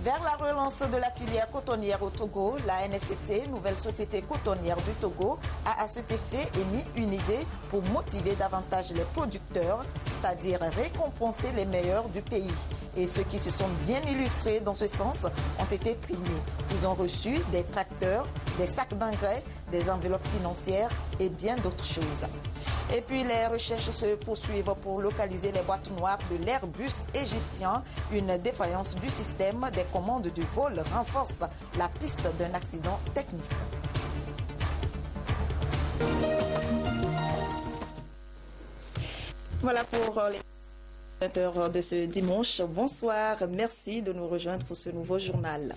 Vers la relance de la filière cotonnière au Togo, la NSCT, nouvelle société cotonnière du Togo, a à cet effet émis une idée pour motiver davantage les producteurs, c'est-à-dire récompenser les meilleurs du pays. Et ceux qui se sont bien illustrés dans ce sens ont été primés. Ils ont reçu des tracteurs, des sacs d'engrais, des enveloppes financières et bien d'autres choses. Et puis les recherches se poursuivent pour localiser les boîtes noires de l'Airbus égyptien. Une défaillance du système des commandes du vol renforce la piste d'un accident technique. Voilà pour les 20h de ce dimanche. Bonsoir, merci de nous rejoindre pour ce nouveau journal.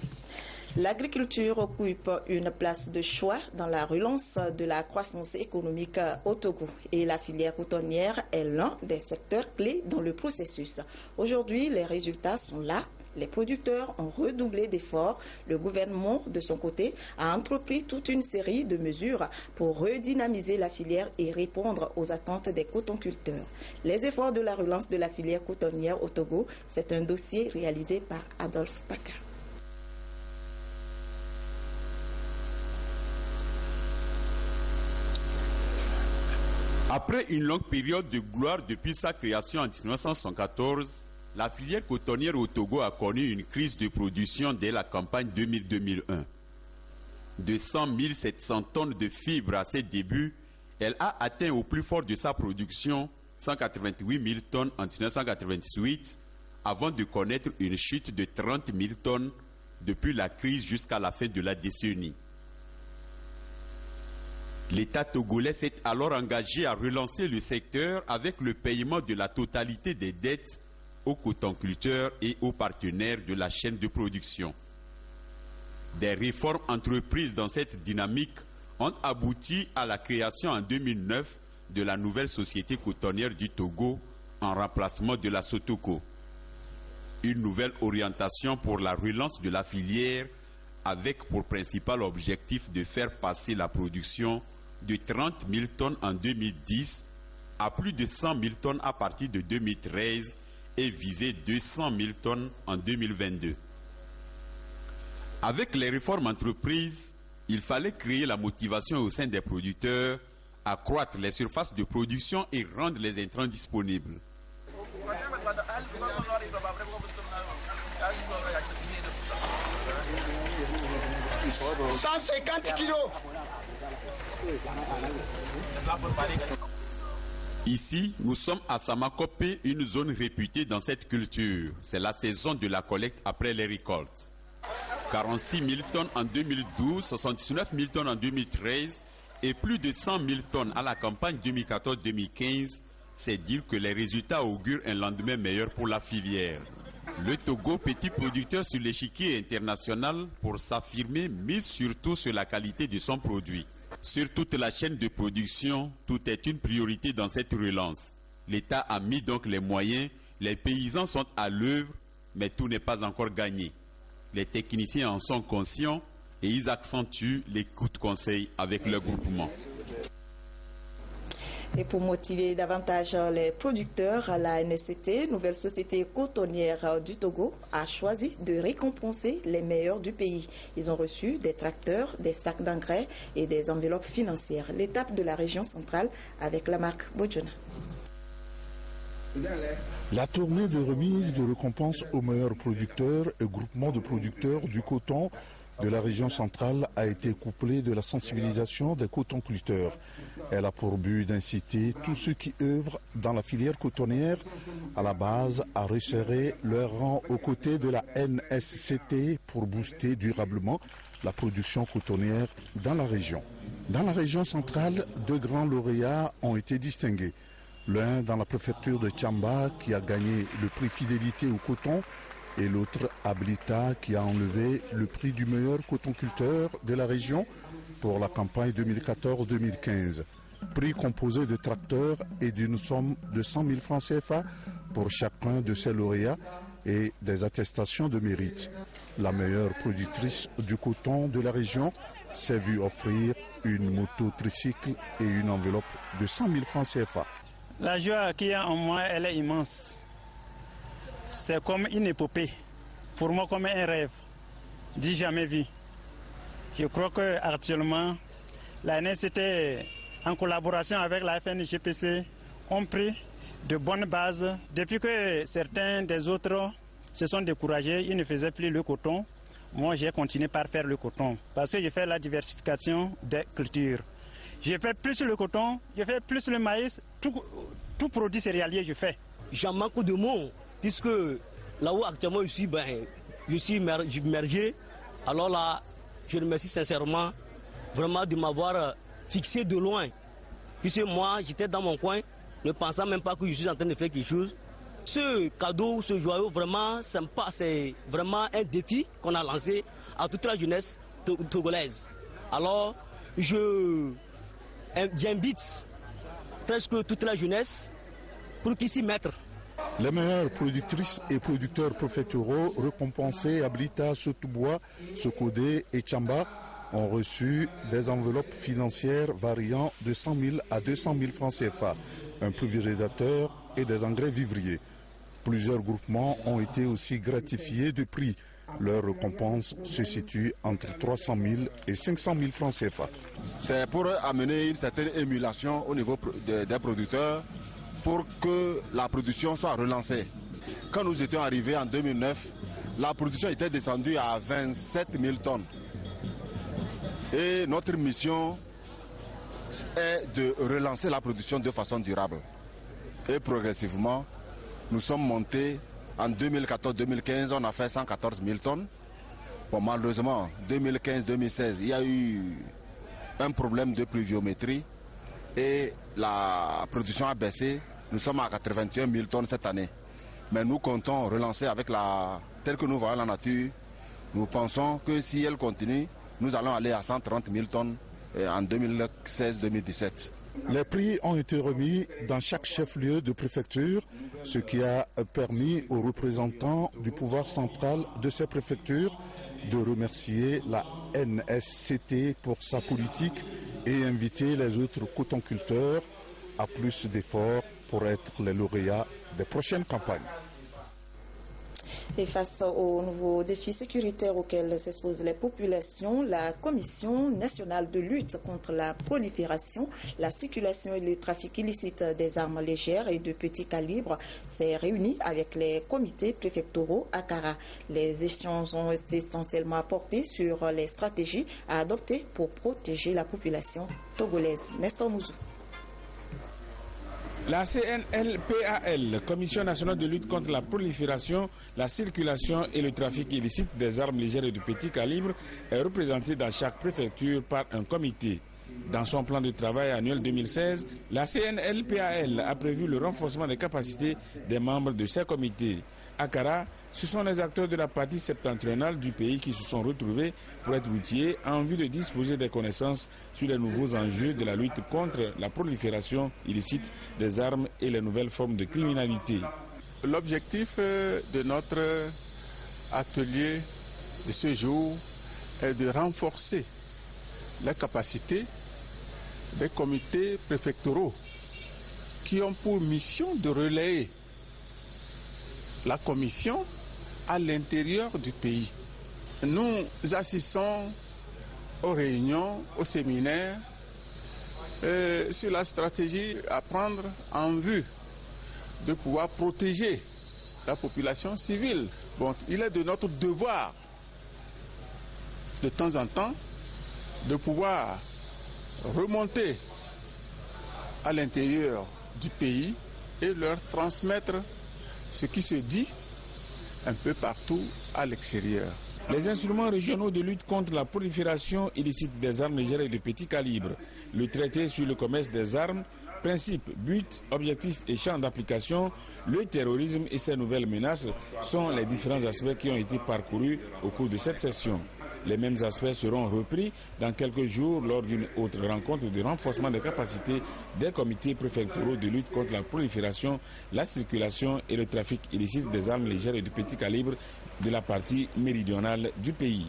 L'agriculture occupe une place de choix dans la relance de la croissance économique au Togo et la filière cotonnière est l'un des secteurs clés dans le processus. Aujourd'hui, les résultats sont là. Les producteurs ont redoublé d'efforts. Le gouvernement, de son côté, a entrepris toute une série de mesures pour redynamiser la filière et répondre aux attentes des cotonculteurs. Les efforts de la relance de la filière cotonnière au Togo, c'est un dossier réalisé par Adolphe Paca. Après une longue période de gloire depuis sa création en 1974, la filière cotonnière au Togo a connu une crise de production dès la campagne 2000-2001. De 100 700 tonnes de fibres à ses débuts, elle a atteint au plus fort de sa production 188 000 tonnes en 1998, avant de connaître une chute de 30 000 tonnes depuis la crise jusqu'à la fin de la décennie. L'État togolais s'est alors engagé à relancer le secteur avec le paiement de la totalité des dettes aux cotonculteurs et aux partenaires de la chaîne de production. Des réformes entreprises dans cette dynamique ont abouti à la création en 2009 de la nouvelle société cotonnière du Togo en remplacement de la Sotoko. Une nouvelle orientation pour la relance de la filière avec pour principal objectif de faire passer la production de 30 000 tonnes en 2010 à plus de 100 000 tonnes à partir de 2013 et viser 200 000 tonnes en 2022. Avec les réformes entreprises, il fallait créer la motivation au sein des producteurs, accroître les surfaces de production et rendre les intrants disponibles. 150 kilos. Ici, nous sommes à Samakopé, une zone réputée dans cette culture. C'est la saison de la collecte après les récoltes. 46 000 tonnes en 2012, 69 000 tonnes en 2013 et plus de 100 000 tonnes à la campagne 2014-2015. C'est dire que les résultats augurent un lendemain meilleur pour la filière. Le Togo, petit producteur sur l'échiquier international, pour s'affirmer, mise surtout sur la qualité de son produit. Sur toute la chaîne de production, tout est une priorité dans cette relance. L'État a mis donc les moyens, les paysans sont à l'œuvre, mais tout n'est pas encore gagné. Les techniciens en sont conscients et ils accentuent les coups de conseil avec le groupement. Et pour motiver davantage les producteurs, la NSCT, nouvelle société cotonnière du Togo, a choisi de récompenser les meilleurs du pays. Ils ont reçu des tracteurs, des sacs d'engrais et des enveloppes financières. L'étape de la région centrale avec la marque Bojona. La tournée de remise de récompense aux meilleurs producteurs et groupements de producteurs du coton de la région centrale a été couplée de la sensibilisation des cotonculteurs. Elle a pour but d'inciter tous ceux qui œuvrent dans la filière cotonnière à la base à resserrer leur rang aux côtés de la NSCT pour booster durablement la production cotonnière dans la région. Dans la région centrale, deux grands lauréats ont été distingués. L'un dans la préfecture de Tchamba qui a gagné le prix fidélité au coton et l'autre Ablita qui a enlevé le prix du meilleur cotonculteur de la région pour la campagne 2014-2015. Prix composé de tracteurs et d'une somme de 100 000 francs CFA pour chacun de ces lauréats et des attestations de mérite. La meilleure productrice du coton de la région s'est vue offrir une moto tricycle et une enveloppe de 100 000 francs CFA. La joie qu'il y a en moi, elle est immense. C'est comme une épopée pour moi comme un rêve, dit jamais vu. Je crois qu'actuellement, la NSCT, en collaboration avec la FNGPC, ont pris de bonnes bases. Depuis que certains des autres se sont découragés, ils ne faisaient plus le coton. Moi, j'ai continué par faire le coton parce que je fais la diversification des cultures. Je fais plus le coton, je fais plus le maïs, tout produit céréalier je fais. J'en manque de mots puisque là où actuellement je suis immergé. Alors là, je remercie sincèrement vraiment de m'avoir fixé de loin. Puisque moi, j'étais dans mon coin, ne pensant même pas que je suis en train de faire quelque chose. Ce cadeau, ce joyau vraiment sympa, c'est vraiment un défi qu'on a lancé à toute la jeunesse togolaise. Alors, j'invite presque toute la jeunesse pour qu'ils s'y mettent. Les meilleures productrices et producteurs préfectoraux récompensés à Blita, Sotoubois, Sokodé et Tchamba ont reçu des enveloppes financières variant de 100 000 à 200 000 francs CFA, un pulvérisateur et des engrais vivriers. Plusieurs groupements ont été aussi gratifiés de prix. Leur récompense se situe entre 300 000 et 500 000 francs CFA. C'est pour amener une certaine émulation au niveau des producteurs pour que la production soit relancée. Quand nous étions arrivés en 2009, la production était descendue à 27 000 tonnes. Et notre mission est de relancer la production de façon durable. Et progressivement, nous sommes montés en 2014-2015, on a fait 114 000 tonnes. Bon, malheureusement, 2015-2016, il y a eu un problème de pluviométrie et la production a baissé. Nous sommes à 81 000 tonnes cette année. Mais nous comptons relancer avec telle que nous voyons la nature. Nous pensons que si elle continue, nous allons aller à 130 000 tonnes en 2016-2017. Les prix ont été remis dans chaque chef-lieu de préfecture, ce qui a permis aux représentants du pouvoir central de ces préfectures de remercier la NSCT pour sa politique et inviter les autres cotonculteurs à plus d'efforts pour être les lauréats des prochaines campagnes. Et face aux nouveaux défis sécuritaires auxquels s'exposent les populations, la Commission nationale de lutte contre la prolifération, la circulation et le trafic illicite des armes légères et de petit calibre s'est réunie avec les comités préfectoraux à Kara. Les échanges ont essentiellement porté sur les stratégies à adopter pour protéger la population togolaise. Nestor Mouzou. La CNLPAL, Commission nationale de lutte contre la prolifération, la circulation et le trafic illicite des armes légères et de petit calibre, est représentée dans chaque préfecture par un comité. Dans son plan de travail annuel 2016, la CNLPAL a prévu le renforcement des capacités des membres de ces comités. À Kara, ce sont les acteurs de la partie septentrionale du pays qui se sont retrouvés pour être outillés en vue de disposer des connaissances sur les nouveaux enjeux de la lutte contre la prolifération illicite des armes et les nouvelles formes de criminalité. L'objectif de notre atelier de ce jour est de renforcer les capacités des comités préfectoraux qui ont pour mission de relayer la commission à l'intérieur du pays. Nous assistons aux réunions, aux séminaires sur la stratégie à prendre en vue de pouvoir protéger la population civile. Bon, il est de notre devoir de temps en temps de pouvoir remonter à l'intérieur du pays et leur transmettre ce qui se dit un peu partout à l'extérieur. Les instruments régionaux de lutte contre la prolifération illicite des armes légères et de petit calibre, le traité sur le commerce des armes, principes, buts, objectifs et champs d'application, le terrorisme et ses nouvelles menaces sont les différents aspects qui ont été parcourus au cours de cette session. Les mêmes aspects seront repris dans quelques jours lors d'une autre rencontre de renforcement des capacités des comités préfectoraux de lutte contre la prolifération, la circulation et le trafic illicite des armes légères et de petit calibre de la partie méridionale du pays.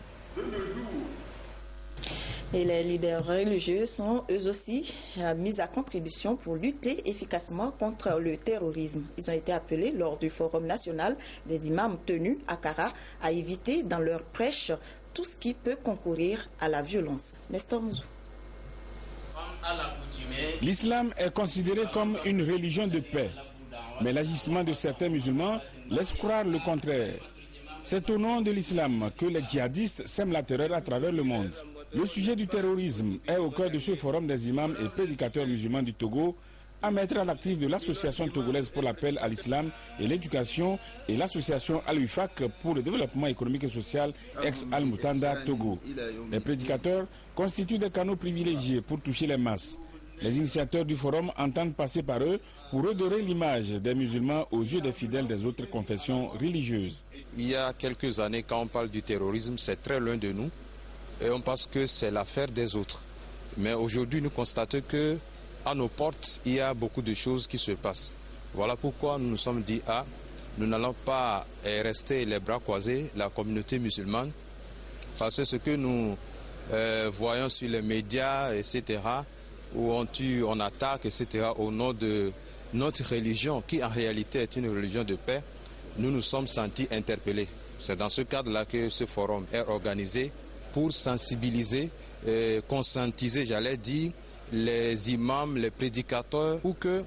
Et les leaders religieux sont eux aussi mis à contribution pour lutter efficacement contre le terrorisme. Ils ont été appelés lors du Forum national des imams tenu à Kara à éviter dans leur prêche tout ce qui peut concourir à la violence. Nestor Mouzou. L'islam est considéré comme une religion de paix, mais l'agissement de certains musulmans laisse croire le contraire. C'est au nom de l'islam que les djihadistes sèment la terreur à travers le monde. Le sujet du terrorisme est au cœur de ce forum des imams et prédicateurs musulmans du Togo, à mettre à l'actif de l'Association togolaise pour l'appel à l'islam et l'éducation et l'Association Al-Wifaq pour le développement économique et social ex-Al-Moutanda Togo. Les prédicateurs constituent des canaux privilégiés pour toucher les masses. Les initiateurs du forum entendent passer par eux pour redorer l'image des musulmans aux yeux des fidèles des autres confessions religieuses. Il y a quelques années, quand on parle du terrorisme, c'est très loin de nous et on pense que c'est l'affaire des autres. Mais aujourd'hui, nous constatons que à nos portes, il y a beaucoup de choses qui se passent. Voilà pourquoi nous nous sommes dit, nous n'allons pas rester les bras croisés, la communauté musulmane, parce que ce que nous voyons sur les médias, etc., où on tue, on attaque, etc., au nom de notre religion, qui en réalité est une religion de paix, nous nous sommes sentis interpellés. C'est dans ce cadre-là que ce forum est organisé pour sensibiliser, conscientiser, j'allais dire, les imams, les prédicateurs, pour que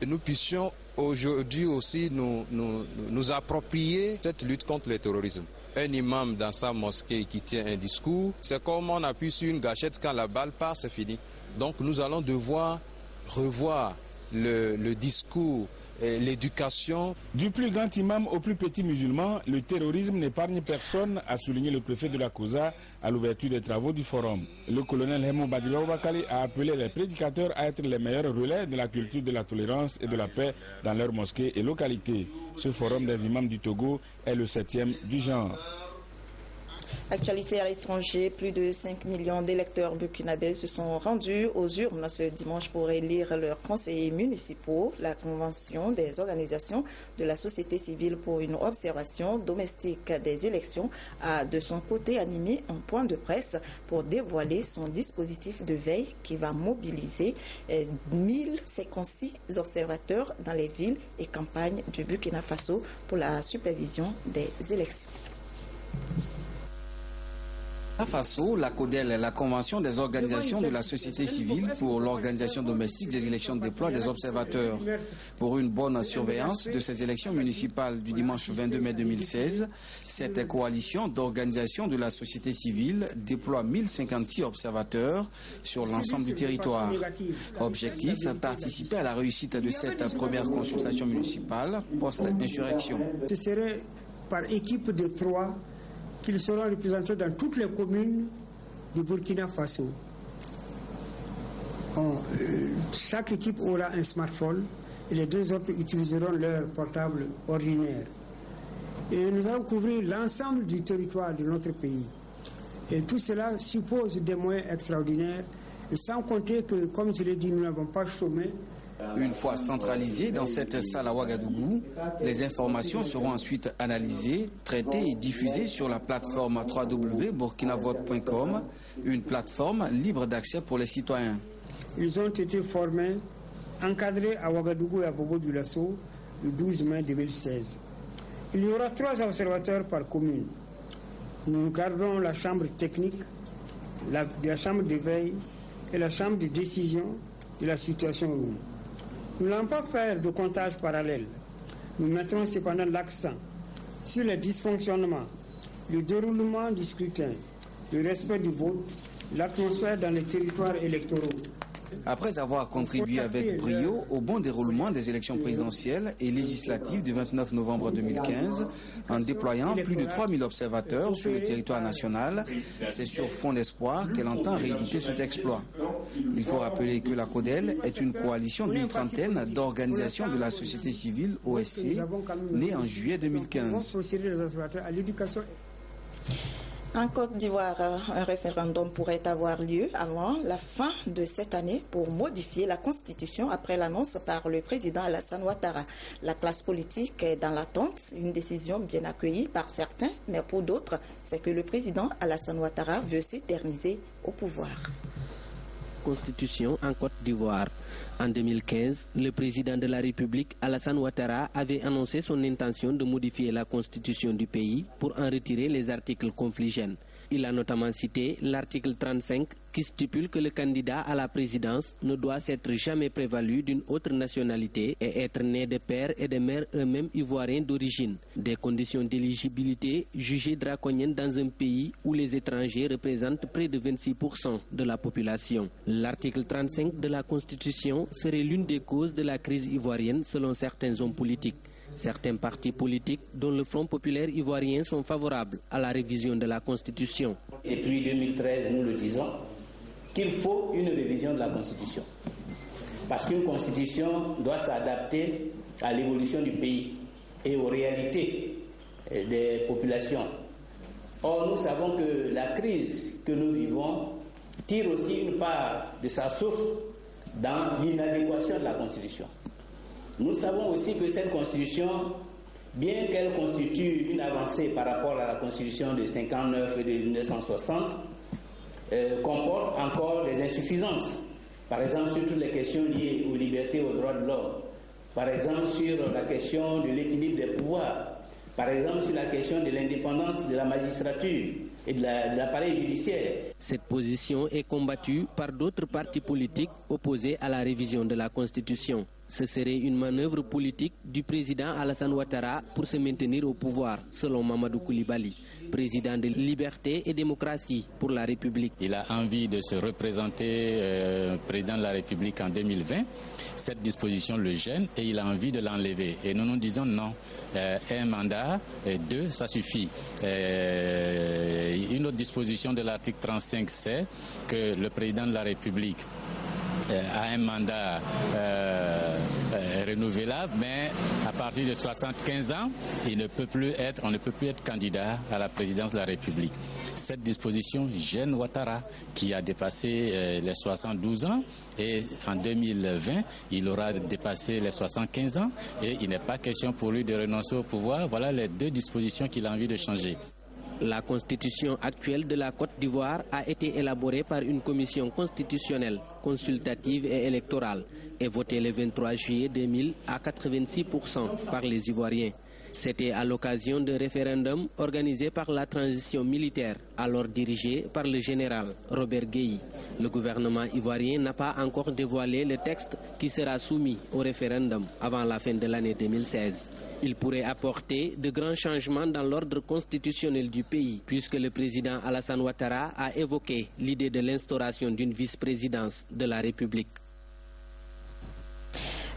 nous puissions aujourd'hui aussi nous approprier cette lutte contre le terrorisme. Un imam dans sa mosquée qui tient un discours, c'est comme on appuie sur une gâchette, quand la balle part, c'est fini. Donc nous allons devoir revoir le discours, l'éducation. Du plus grand imam au plus petit musulman, le terrorisme n'épargne personne, a souligné le préfet de la COSA à l'ouverture des travaux du forum. Le colonel Hemo Badiba Oubakali a appelé les prédicateurs à être les meilleurs relais de la culture de la tolérance et de la paix dans leurs mosquées et localités. Ce forum des imams du Togo est le 7e du genre. Actualité à l'étranger, plus de 5 millions d'électeurs burkinabés se sont rendus aux urnes ce dimanche pour élire leurs conseillers municipaux. La Convention des organisations de la société civile pour une observation domestique des élections a de son côté animé un point de presse pour dévoiler son dispositif de veille qui va mobiliser 1056 observateurs dans les villes et campagnes du Burkina Faso pour la supervision des élections. À Faso, la CODEL, la Convention des organisations de la société civile pour l'organisation domestique des élections déploie des observateurs. Pour une bonne surveillance de ces élections municipales du dimanche 22 mai 2016, cette coalition d'organisations de la société civile déploie 1056 observateurs sur l'ensemble du territoire. Objectif, participer à la réussite de cette première consultation municipale post-insurrection. Ce serait par équipe de 3 qu'ils seront représentés dans toutes les communes du Burkina Faso. Chaque équipe aura un smartphone et les 2 autres utiliseront leur portable ordinaire. Et nous allons couvrir l'ensemble du territoire de notre pays. Et tout cela suppose des moyens extraordinaires, et sans compter que, comme je l'ai dit, nous n'avons pas chômé. Une fois centralisées dans cette salle à Ouagadougou, les informations seront ensuite analysées, traitées et diffusées sur la plateforme www.burkinavote.com, une plateforme libre d'accès pour les citoyens. Ils ont été formés, encadrés à Ouagadougou et à Bobo-Dioulasso le 12 mai 2016. Il y aura 3 observateurs par commune. Nous gardons la chambre technique, la chambre de veille et la chambre de décision de la situation. Nous n'allons pas faire de comptage parallèle. Nous mettrons cependant l'accent sur les dysfonctionnements, le déroulement du scrutin, le respect du vote, l'atmosphère dans les territoires électoraux. Après avoir contribué avec brio au bon déroulement des élections présidentielles et législatives du 29 novembre 2015, en déployant plus de 3000 observateurs sur le territoire national, c'est sur fond d'espoir qu'elle entend rééditer cet exploit. Il faut rappeler que la CODEL est une coalition d'une trentaine d'organisations de la société civile OSC, née en juillet 2015. En Côte d'Ivoire, un référendum pourrait avoir lieu avant la fin de cette année pour modifier la Constitution après l'annonce par le président Alassane Ouattara. La classe politique est dans l'attente, une décision bien accueillie par certains, mais pour d'autres, c'est que le président Alassane Ouattara veut s'éterniser au pouvoir. Constitution en Côte d'Ivoire. En 2015, le président de la République, Alassane Ouattara, avait annoncé son intention de modifier la constitution du pays pour en retirer les articles confligènes. Il a notamment cité l'article 35 qui stipule que le candidat à la présidence ne doit s'être jamais prévalu d'une autre nationalité et être né de père et de mère eux-mêmes ivoiriens d'origine. Des conditions d'éligibilité jugées draconiennes dans un pays où les étrangers représentent près de 26% de la population. L'article 35 de la Constitution serait l'une des causes de la crise ivoirienne selon certains hommes politiques. Certains partis politiques, dont le Front populaire ivoirien, sont favorables à la révision de la Constitution. Depuis 2013, nous le disons, qu'il faut une révision de la Constitution. Parce qu'une Constitution doit s'adapter à l'évolution du pays et aux réalités des populations. Or, nous savons que la crise que nous vivons tire aussi une part de sa source dans l'inadéquation de la Constitution. Nous savons aussi que cette Constitution, bien qu'elle constitue une avancée par rapport à la Constitution de 59 et de 1960, comporte encore des insuffisances. Par exemple, sur toutes les questions liées aux libertés et aux droits de l'homme. Par exemple, sur la question de l'équilibre des pouvoirs. Par exemple, sur la question de l'indépendance de la magistrature et de l'appareil judiciaire. Cette position est combattue par d'autres partis politiques opposés à la révision de la Constitution. Ce serait une manœuvre politique du président Alassane Ouattara pour se maintenir au pouvoir, selon Mamadou Koulibaly, président de Liberté et Démocratie pour la République. Il a envie de se représenter président de la République en 2020. Cette disposition le gêne et il a envie de l'enlever. Et nous nous disons non. Un mandat, deux, ça suffit. Une autre disposition de l'article 35, c'est que le président de la République a un mandat renouvelable, mais à partir de 75 ans, on ne peut plus être candidat à la présidence de la République. Cette disposition gêne Ouattara, qui a dépassé les 72 ans, et en 2020, il aura dépassé les 75 ans, et il n'est pas question pour lui de renoncer au pouvoir. Voilà les deux dispositions qu'il a envie de changer. La constitution actuelle de la Côte d'Ivoire a été élaborée par une commission constitutionnelle, consultative et électorale et votée le 23 juillet 2000 à 86% par les Ivoiriens. C'était à l'occasion d'un référendum organisé par la transition militaire, alors dirigée par le général Robert Gueye. Le gouvernement ivoirien n'a pas encore dévoilé le texte qui sera soumis au référendum avant la fin de l'année 2016. Il pourrait apporter de grands changements dans l'ordre constitutionnel du pays, puisque le président Alassane Ouattara a évoqué l'idée de l'instauration d'une vice-présidence de la République.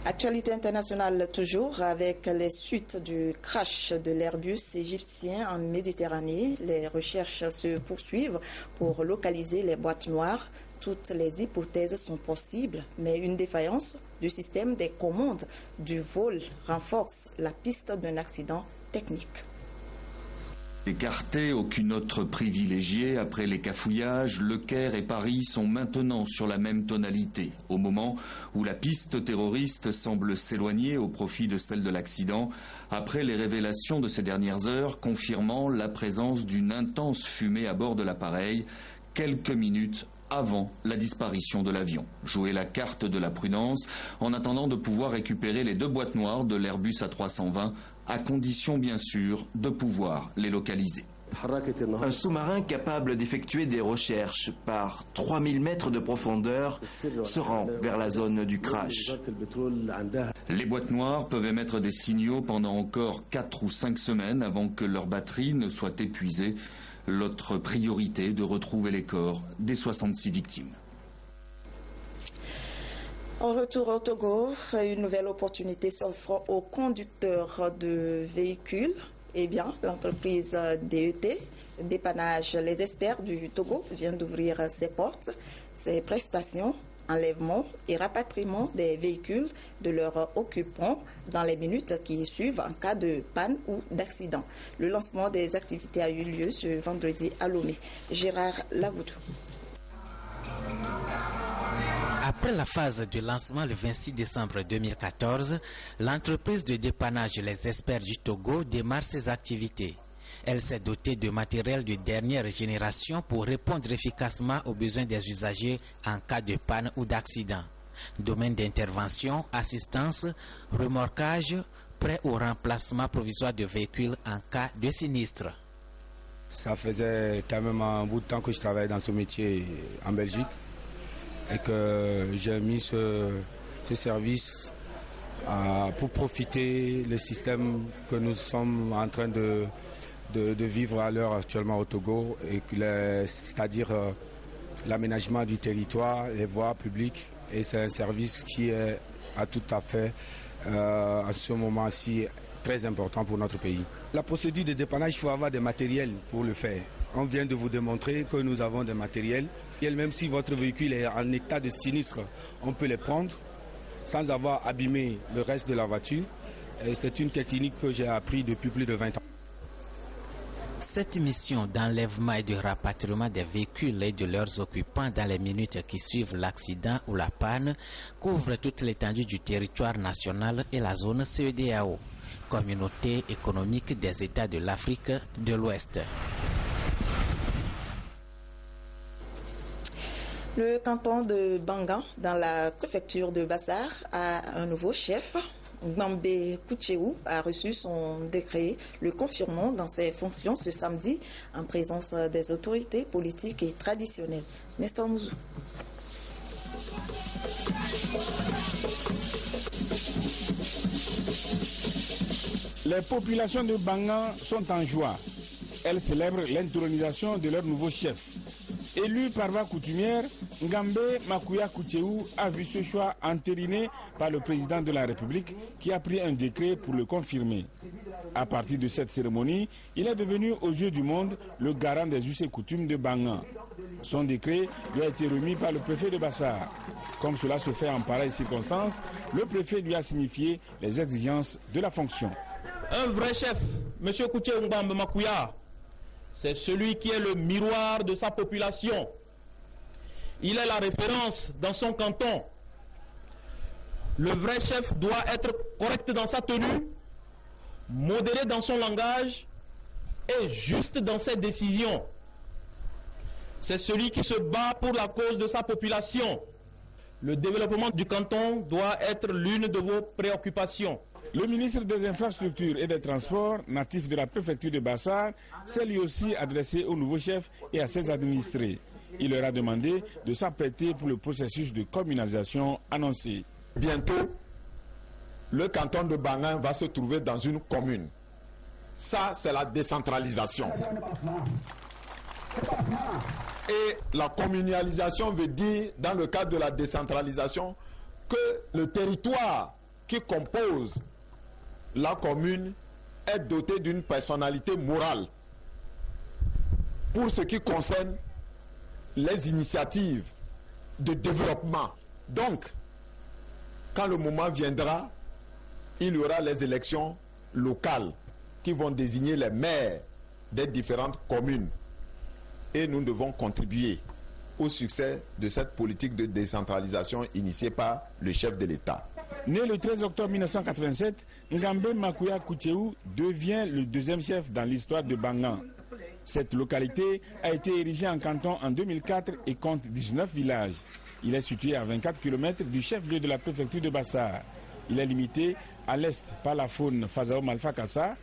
Actualité internationale toujours avec les suites du crash de l'Airbus égyptien en Méditerranée. Les recherches se poursuivent pour localiser les boîtes noires. Toutes les hypothèses sont possibles, mais une défaillance du système des commandes du vol renforce la piste d'un accident technique. Écarté, aucune autre privilégiée. Après les cafouillages, Le Caire et Paris sont maintenant sur la même tonalité. Au moment où la piste terroriste semble s'éloigner au profit de celle de l'accident, après les révélations de ces dernières heures confirmant la présence d'une intense fumée à bord de l'appareil, quelques minutes avant la disparition de l'avion. Jouer la carte de la prudence en attendant de pouvoir récupérer les deux boîtes noires de l'Airbus A320, à condition bien sûr de pouvoir les localiser. Un sous-marin capable d'effectuer des recherches par 3000 mètres de profondeur se rend vers la zone du crash. Les boîtes noires peuvent émettre des signaux pendant encore 4 ou 5 semaines avant que leur batterie ne soit épuisée. L'autre priorité est de retrouver les corps des 66 victimes. En retour au Togo, une nouvelle opportunité s'offre aux conducteurs de véhicules. Eh bien, l'entreprise DET, Dépannage Les Experts du Togo, vient d'ouvrir ses portes. Ces prestations enlèvement et rapatriement des véhicules de leurs occupants dans les minutes qui suivent en cas de panne ou d'accident. Le lancement des activités a eu lieu ce vendredi à Lomé. Gérard Lavoudou. Après la phase de lancement le 26 décembre 2014, l'entreprise de dépannage Les Experts du Togo démarre ses activités. Elle s'est dotée de matériel de dernière génération pour répondre efficacement aux besoins des usagers en cas de panne ou d'accident. Domaine d'intervention, assistance, remorquage, prêt au remplacement provisoire de véhicules en cas de sinistre. Ça faisait quand même un bout de temps que je travaillais dans ce métier en Belgique et que j'ai mis ce service pour profiter du système que nous sommes en train de vivre à l'heure actuellement au Togo, c'est-à-dire l'aménagement du territoire, les voies publiques, et c'est un service qui est à tout à fait à ce moment-ci très important pour notre pays. La procédure de dépannage, il faut avoir des matériels pour le faire. On vient de vous démontrer que nous avons des matériels. Et même si votre véhicule est en état de sinistre, on peut les prendre sans avoir abîmé le reste de la voiture. Et c'est une technique que j'ai appris depuis plus de 20 ans. Cette mission d'enlèvement et de rapatriement des véhicules et de leurs occupants dans les minutes qui suivent l'accident ou la panne couvre toute l'étendue du territoire national et la zone CEDEAO, Communauté économique des États de l'Afrique de l'Ouest. Le canton de Bangan, dans la préfecture de Bassar, a un nouveau chef. Gbambe Koucheou a reçu son décret le confirmant dans ses fonctions ce samedi en présence des autorités politiques et traditionnelles. Nestor Mouzou. Les populations de Bangan sont en joie. Elles célèbrent l'intronisation de leur nouveau chef. Élu par voie coutumière, Ngambe Makuya Koucheou a vu ce choix entériné par le président de la République qui a pris un décret pour le confirmer. À partir de cette cérémonie, il est devenu aux yeux du monde le garant des us et coutumes de Bangan. Son décret lui a été remis par le préfet de Bassar. Comme cela se fait en pareille circonstance, le préfet lui a signifié les exigences de la fonction. Un vrai chef, M. Koucheou Ngambe Makuya, c'est celui qui est le miroir de sa population. Il est la référence dans son canton. Le vrai chef doit être correct dans sa tenue, modéré dans son langage et juste dans ses décisions. C'est celui qui se bat pour la cause de sa population. Le développement du canton doit être l'une de vos préoccupations. Le ministre des Infrastructures et des Transports, natif de la préfecture de Bassar, s'est lui aussi adressé au nouveau chef et à ses administrés. Il leur a demandé de s'apprêter pour le processus de communalisation annoncé. Bientôt, le canton de Bangan va se trouver dans une commune. Ça, c'est la décentralisation. Et la communalisation veut dire, dans le cadre de la décentralisation, que le territoire qui compose la commune est doté d'une personnalité morale pour ce qui concerne les initiatives de développement. Donc, quand le moment viendra, il y aura les élections locales qui vont désigner les maires des différentes communes. Et nous devons contribuer au succès de cette politique de décentralisation initiée par le chef de l'État. Né le 13 octobre 1987, Ngambe Makuya Koucheou devient le deuxième chef dans l'histoire de Bangan. Cette localité a été érigée en canton en 2004 et compte 19 villages. Il est situé à 24 km du chef-lieu de la préfecture de Bassar. Il est limité à l'est par la faune Fazao Malfa Kassa,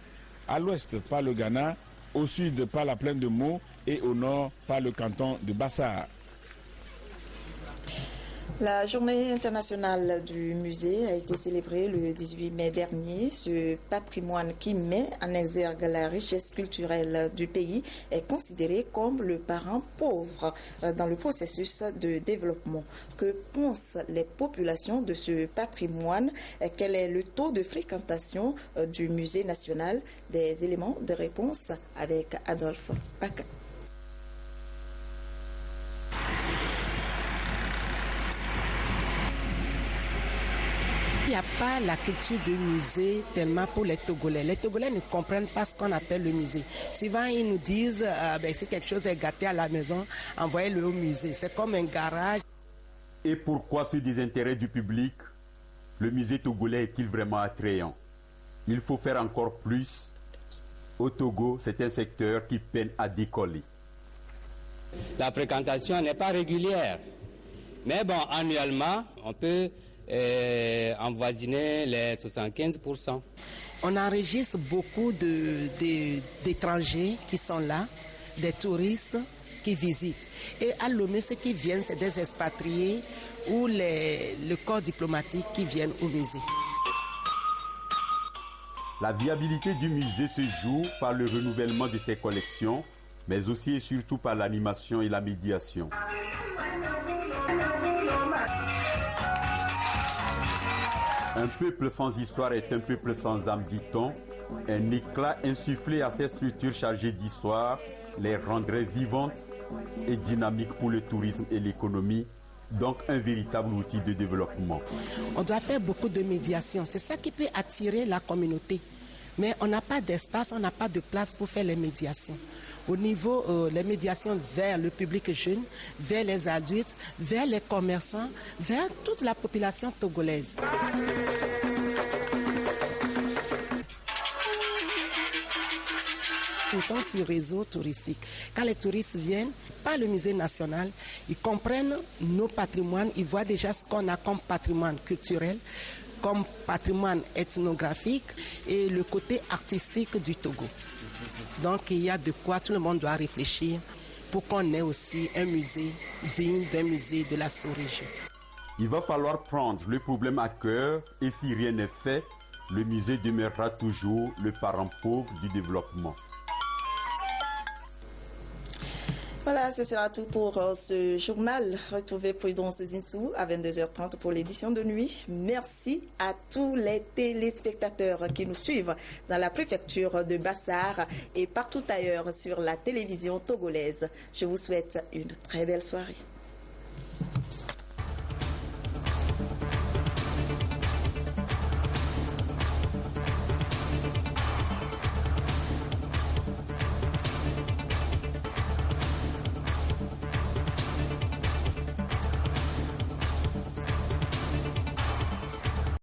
à l'ouest par le Ghana, au sud par la plaine de Mo et au nord par le canton de Bassar. La journée internationale du musée a été célébrée le 18 mai dernier. Ce patrimoine qui met en exergue la richesse culturelle du pays est considéré comme le parent pauvre dans le processus de développement. Que pensent les populations de ce patrimoine? Quel est le taux de fréquentation du musée national? Des éléments de réponse avec Adolphe Paca. il n'y a pas la culture de musée tellement pour les Togolais. Les Togolais ne comprennent pas ce qu'on appelle le musée. Souvent, ils nous disent si quelque chose est gâté à la maison, envoyez-le au musée. C'est comme un garage. Et pourquoi ce désintérêt du public? Le musée togolais est-il vraiment attrayant? Il faut faire encore plus. Au Togo, c'est un secteur qui peine à décoller. La fréquentation n'est pas régulière. Mais bon, annuellement, on peut envoisiner les 75%. On enregistre beaucoup d'étrangers qui sont là, des touristes qui visitent. Et à Lomé, ceux qui viennent, c'est des expatriés ou le corps diplomatique qui viennent au musée. La viabilité du musée se joue par le renouvellement de ses collections, mais aussi et surtout par l'animation et la médiation. Un peuple sans histoire est un peuple sans âme, dit-on. Un éclat insufflé à ces structures chargées d'histoire les rendrait vivantes et dynamiques pour le tourisme et l'économie, donc un véritable outil de développement. On doit faire beaucoup de médiation, c'est ça qui peut attirer la communauté. Mais on n'a pas d'espace, on n'a pas de place pour faire les médiations. Au niveau les médiations vers le public jeune, vers les adultes, vers les commerçants, vers toute la population togolaise. Nous sommes sur réseau touristique. Quand les touristes viennent, par le musée national, ils comprennent nos patrimoines, ils voient déjà ce qu'on a comme patrimoine culturel, comme patrimoine ethnographique et le côté artistique du Togo. Donc il y a de quoi tout le monde doit réfléchir pour qu'on ait aussi un musée digne d'un musée de la sous-région. Il va falloir prendre le problème à cœur et si rien n'est fait, le musée demeurera toujours le parent pauvre du développement. Voilà, ce sera tout pour ce journal. Retrouvez Prudence Zinsou à 22h30 pour l'édition de nuit. Merci à tous les téléspectateurs qui nous suivent dans la préfecture de Bassar et partout ailleurs sur la télévision togolaise. Je vous souhaite une très belle soirée.